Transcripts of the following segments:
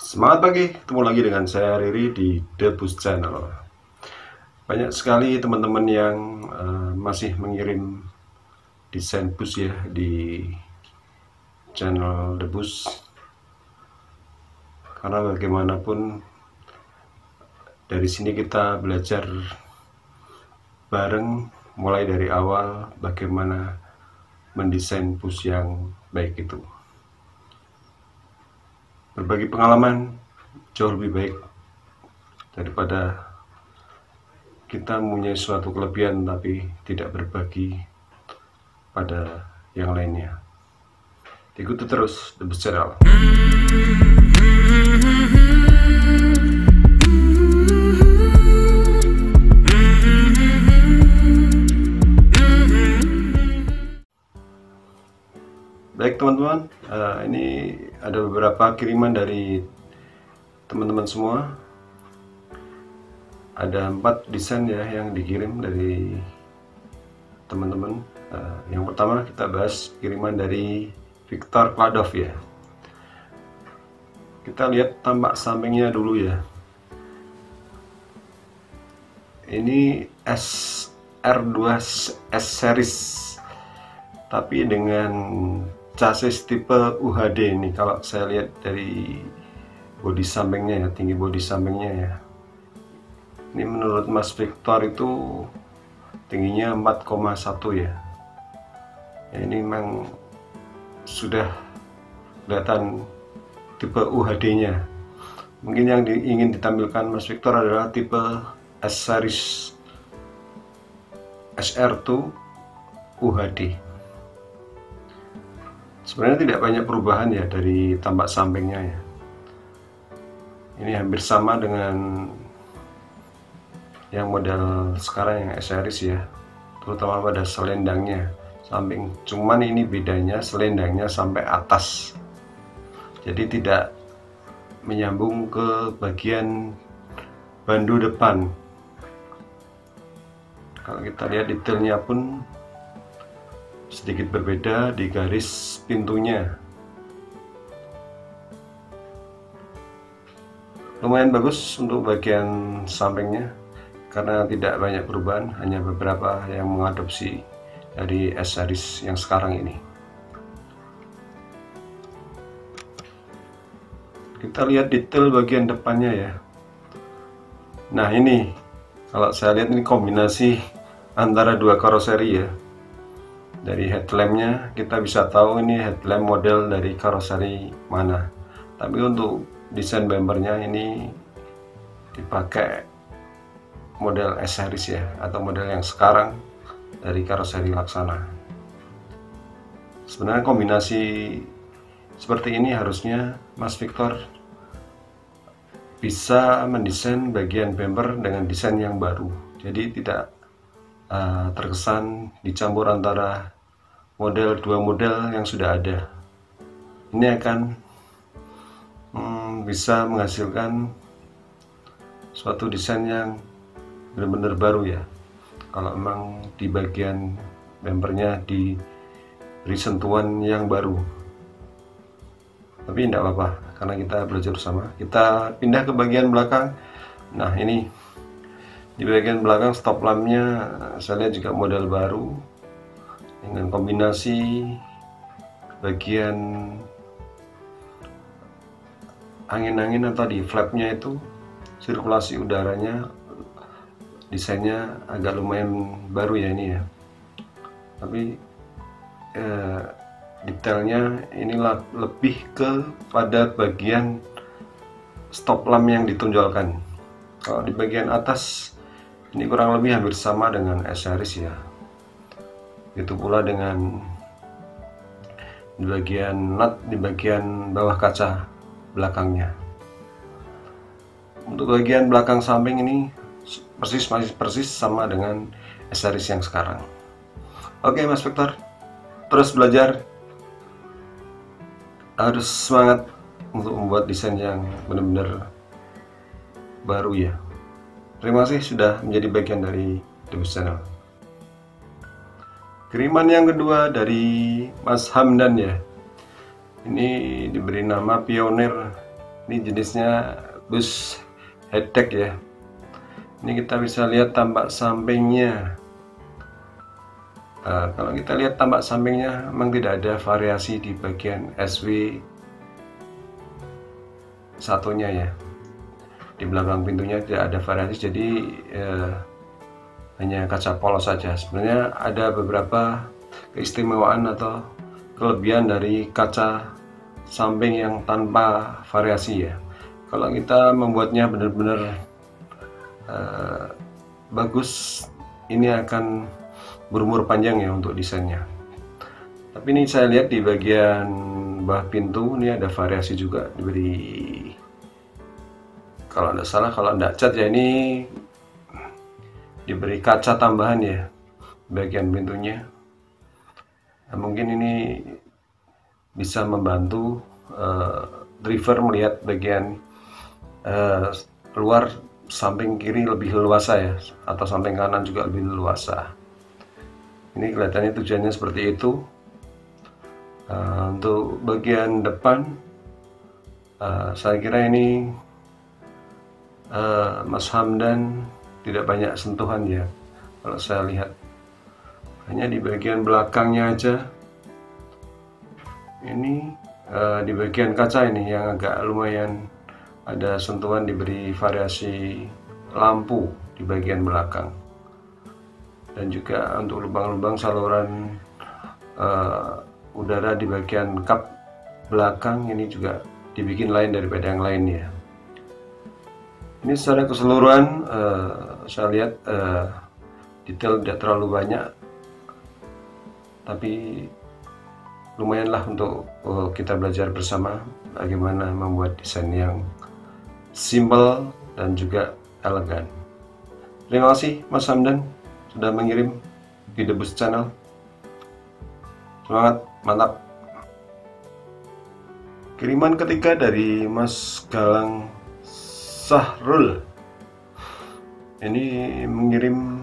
Semangat pagi, ketemu lagi dengan saya Riri di The Bus Channel. Banyak sekali teman-teman yang masih mengirim desain bus ya di channel The Bus. Karena bagaimanapun dari sini kita belajar bareng mulai dari awal bagaimana mendesain bus yang baik itu. Berbagi pengalaman jauh lebih baik daripada kita mempunyai suatu kelebihan tapi tidak berbagi pada yang lainnya. Ikuti terus The Bus Channel. Baik teman-teman, ini ada beberapa kiriman dari teman-teman semua. Ada 4 desain ya yang dikirim dari teman-teman. Yang pertama kita bahas kiriman dari Victor Kladov ya. Kita lihat tampak sampingnya dulu ya. Ini SR2 S series tapi dengan chassis tipe UHD ini. Kalau saya lihat dari bodi sampingnya ya, tinggi bodi sampingnya ya, ini menurut Mas Victor itu tingginya 4,1 ya. Ini memang sudah kelihatan tipe UHD nya. Mungkin yang ingin ditampilkan Mas Victor adalah tipe S series SR2 UHD. Sebenarnya tidak banyak perubahan ya dari tampak sampingnya ya. Ini hampir sama dengan yang model sekarang yang S series ya, terutama pada selendangnya samping. Cuman ini bedanya selendangnya sampai atas, jadi tidak menyambung ke bagian bandu depan. Kalau kita lihat detailnya pun sedikit berbeda di garis pintunya. Lumayan bagus untuk bagian sampingnya karena tidak banyak perubahan, hanya beberapa yang mengadopsi dari S series yang sekarang ini. Kita lihat detail bagian depannya ya. Nah ini kalau saya lihat ini kombinasi antara dua karoseri ya. Dari headlampnya kita bisa tahu ini headlamp model dari karoseri mana. Tapi untuk desain bumpernya ini dipakai model S series ya, atau model yang sekarang dari karoseri Laksana. Sebenarnya kombinasi seperti ini harusnya Mas Victor bisa mendesain bagian bumper dengan desain yang baru, jadi tidak terkesan dicampur antara dua model yang sudah ada. Ini akan bisa menghasilkan suatu desain yang benar-benar baru ya, kalau memang di bagian bumpernya diberi sentuhan yang baru. Tapi tidak apa-apa karena kita belajar bersama. Kita pindah ke bagian belakang. Nah ini di bagian belakang stop lampnya saya lihat juga model baru dengan kombinasi bagian angin-angin atau di flapnya itu sirkulasi udaranya, desainnya agak lumayan baru ya ini ya. Tapi detailnya inilah lebih ke pada bagian stop lamp yang ditonjolkan. Kalau di bagian atas ini kurang lebih hampir sama dengan S series ya. Itu pula dengan di bagian nut di bagian bawah kaca belakangnya. Untuk bagian belakang samping ini masih persis sama dengan S series yang sekarang. Oke Mas Victor, terus belajar, harus semangat untuk membuat desain yang benar-benar baru ya. Terima kasih sudah menjadi bagian dari The Bus Channel. Kiriman yang kedua dari Mas Hamdan ya. Ini diberi nama Pioneer Ini jenisnya bus hatchback ya. Ini kita bisa lihat tampak sampingnya. Kalau kita lihat tampak sampingnya memang tidak ada variasi di bagian SW satunya ya. Di belakang pintunya tidak ada variasi, jadi hanya kaca polos saja. Sebenarnya ada beberapa keistimewaan atau kelebihan dari kaca samping yang tanpa variasi ya. Kalau kita membuatnya benar-benar bagus, ini akan berumur panjang ya untuk desainnya. Tapi ini saya lihat di bagian bawah pintu ini ada variasi juga, diberi, kalau tidak salah, kalau tidak cat ya, ini diberi kaca tambahan ya bagian pintunya. Nah, mungkin ini bisa membantu driver melihat bagian luar samping kiri lebih leluasa ya, atau samping kanan juga lebih leluasa. Ini kelihatannya tujuannya seperti itu. Untuk bagian depan, saya kira ini Mas Hamdan tidak banyak sentuhan ya, kalau saya lihat. Hanya di bagian belakangnya aja. Ini di bagian kaca ini yang agak lumayan ada sentuhan, diberi variasi lampu di bagian belakang. Dan juga untuk lubang-lubang saluran udara di bagian kap belakang ini juga dibikin lain daripada yang lainnya. Ini secara keseluruhan saya lihat detail tidak terlalu banyak, tapi lumayanlah untuk kita belajar bersama bagaimana membuat desain yang simple dan juga elegan. Terima kasih Mas Hamdan sudah mengirim di The Bus Channel. Semangat, mantap. Kiriman ketiga dari Mas Galang Sahrul. Ini mengirim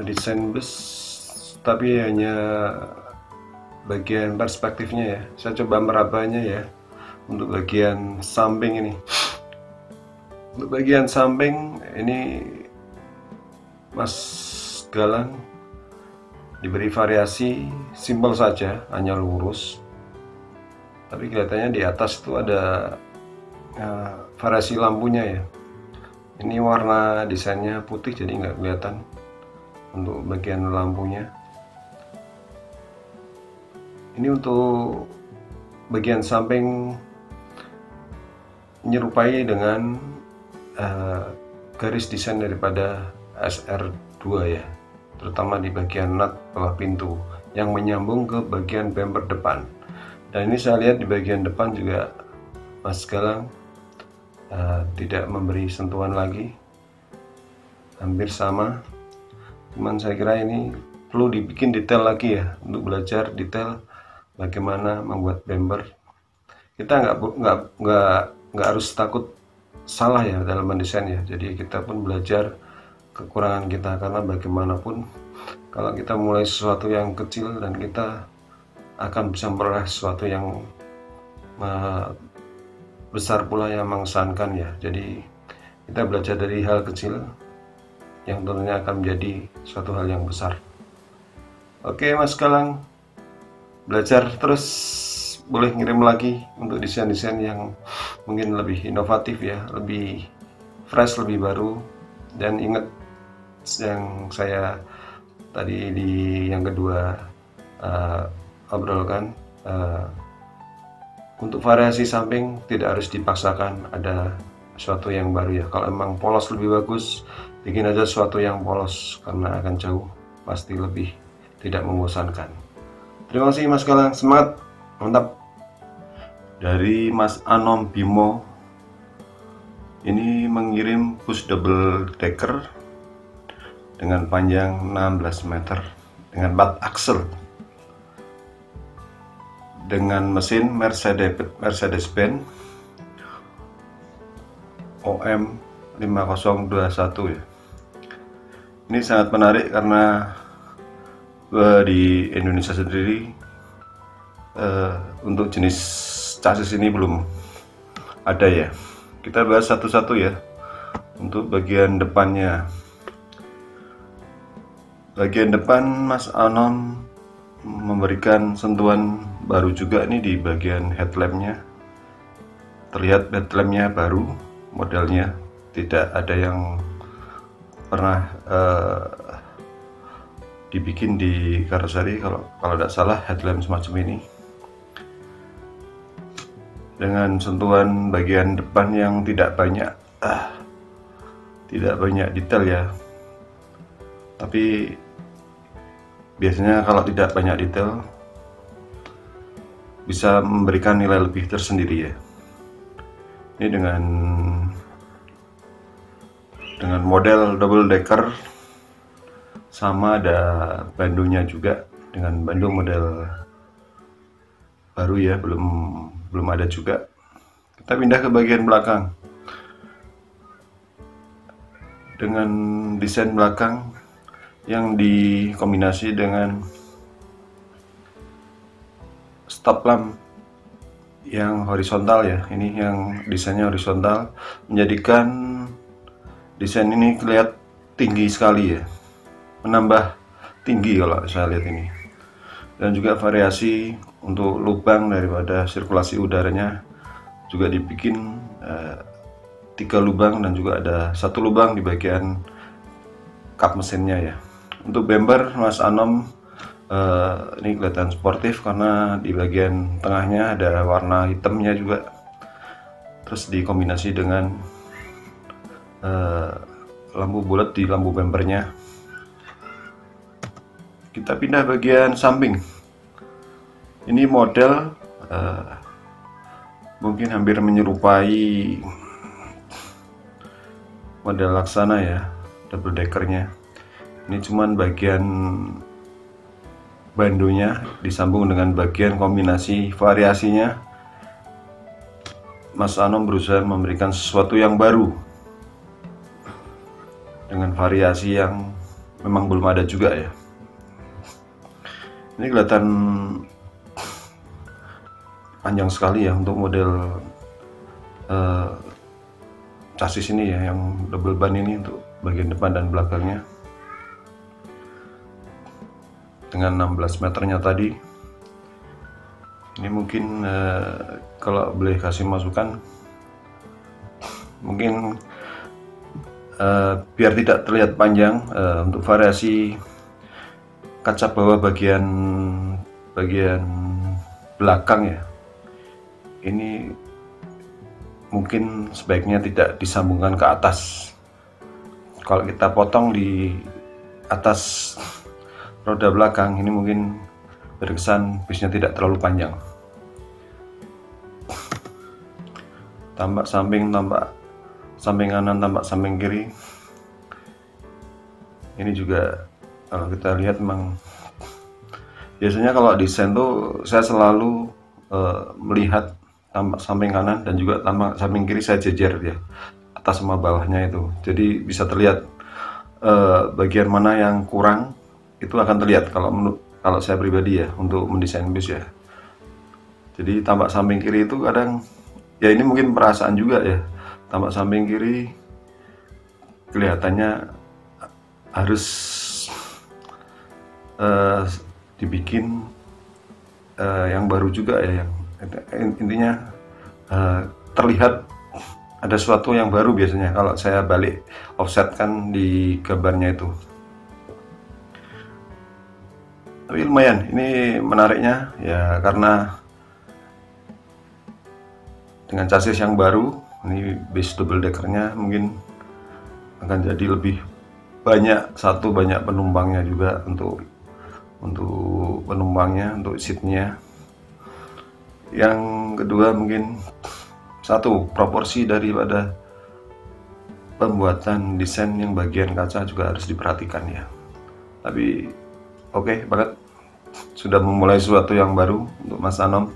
desain bus, tapi hanya bagian perspektifnya ya. Saya coba merabanya ya untuk bagian samping ini. Untuk bagian samping ini Mas Galang diberi variasi simpel saja, hanya lurus. Tapi kelihatannya di atas itu ada variasi lampunya ya. Ini warna desainnya putih, jadi nggak kelihatan untuk bagian lampunya. Ini untuk bagian samping menyerupai dengan garis desain daripada SR2 ya, terutama di bagian nut bawah pintu yang menyambung ke bagian bumper depan. Dan ini saya lihat di bagian depan juga Mas Galang tidak memberi sentuhan lagi, hampir sama. Cuman saya kira ini perlu dibikin detail lagi ya, untuk belajar detail bagaimana membuat bumper. Kita nggak harus takut salah ya dalam mendesain ya. Jadi kita pun belajar kekurangan kita, karena bagaimanapun kalau kita mulai sesuatu yang kecil dan kita akan bisa memperoleh sesuatu yang besar pula yang mengesankan ya. Jadi kita belajar dari hal kecil yang tentunya akan menjadi suatu hal yang besar. Oke Mas Galang, belajar terus, boleh ngirim lagi untuk desain-desain yang mungkin lebih inovatif ya, lebih fresh, lebih baru. Dan ingat yang saya tadi di yang kedua obrolkan, untuk variasi samping tidak harus dipaksakan ada sesuatu yang baru ya. Kalau emang polos lebih bagus, bikin aja sesuatu yang polos, karena akan jauh pasti lebih tidak membosankan. Terima kasih Mas Galang, semangat, mantap. Dari Mas Anom Bimo, ini mengirim bus double decker dengan panjang 16 meter dengan 4 aksel dengan mesin Mercedes-Benz OM 5021 ya. Ini sangat menarik karena di Indonesia sendiri untuk jenis chassis ini belum ada ya. Kita bahas satu-satu ya. Untuk bagian depannya, bagian depan Mas Anom memberikan sentuhan baru juga nih di bagian headlampnya. Terlihat headlampnya baru, modelnya tidak ada yang pernah dibikin di karoseri, kalau tidak salah headlamp semacam ini, dengan sentuhan bagian depan yang tidak banyak detail ya. Tapi biasanya kalau tidak banyak detail bisa memberikan nilai lebih tersendiri ya. Ini dengan model double decker, sama ada bandonya juga, dengan bando model baru ya, belum ada juga. Kita pindah ke bagian belakang. Dengan desain belakang yang dikombinasi dengan stop lamp yang horizontal ya. Ini yang desainnya horizontal, menjadikan desain ini kelihatan tinggi sekali ya, menambah tinggi kalau saya lihat ini. Dan juga variasi untuk lubang daripada sirkulasi udaranya juga dibikin 3 lubang, dan juga ada 1 lubang di bagian kap mesinnya ya. Untuk bumper Mas Anom ini kelihatan sportif karena di bagian tengahnya ada warna hitamnya juga, terus dikombinasi dengan lampu bulat di lampu bumpernya. Kita pindah bagian samping. Ini model mungkin hampir menyerupai model Laksana ya, double deckernya. Ini cuman bagian bandonya disambung dengan bagian kombinasi variasinya. Mas Anom berusaha memberikan sesuatu yang baru dengan variasi yang memang belum ada juga ya. Ini kelihatan panjang sekali ya untuk model chassis ini ya, yang double ban ini untuk bagian depan dan belakangnya. Dengan 16 meternya tadi, ini mungkin kalau boleh kasih masukan, mungkin biar tidak terlihat panjang, untuk variasi kaca bawah bagian belakang ya, ini mungkin sebaiknya tidak disambungkan ke atas. Kalau kita potong di atas roda belakang, ini mungkin berkesan bisnya tidak terlalu panjang. Tampak samping, tampak samping kanan, tampak samping kiri. Ini juga kalau kita lihat memang biasanya kalau desain tuh saya selalu melihat tampak samping kanan dan juga tampak samping kiri saya jejer ya, atas sama bawahnya itu. Jadi bisa terlihat bagian mana yang kurang, itu akan terlihat kalau saya pribadi ya, untuk mendesain bus ya. Jadi tampak samping kiri itu kadang ya, ini mungkin perasaan juga ya, tampak samping kiri kelihatannya harus dibikin yang baru juga ya, yang intinya terlihat ada sesuatu yang baru biasanya kalau saya balik offset kan di gambarnya itu. Tapi lumayan, ini menariknya ya, karena dengan chassis yang baru, ini base double deckernya mungkin akan jadi lebih banyak penumpangnya juga, untuk penumpangnya, untuk seatnya. Yang kedua mungkin proporsi daripada pembuatan desain yang bagian kaca juga harus diperhatikan ya. Tapi oke banget, sudah memulai sesuatu yang baru untuk Mas Anom.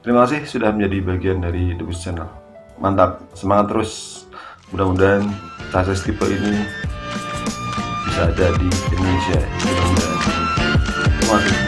Terima kasih sudah menjadi bagian dari The Bus Channel. Mantap, semangat terus. Mudah-mudahan chassis tipe ini bisa ada di Indonesia. Mudah-mudahan. Terima kasih.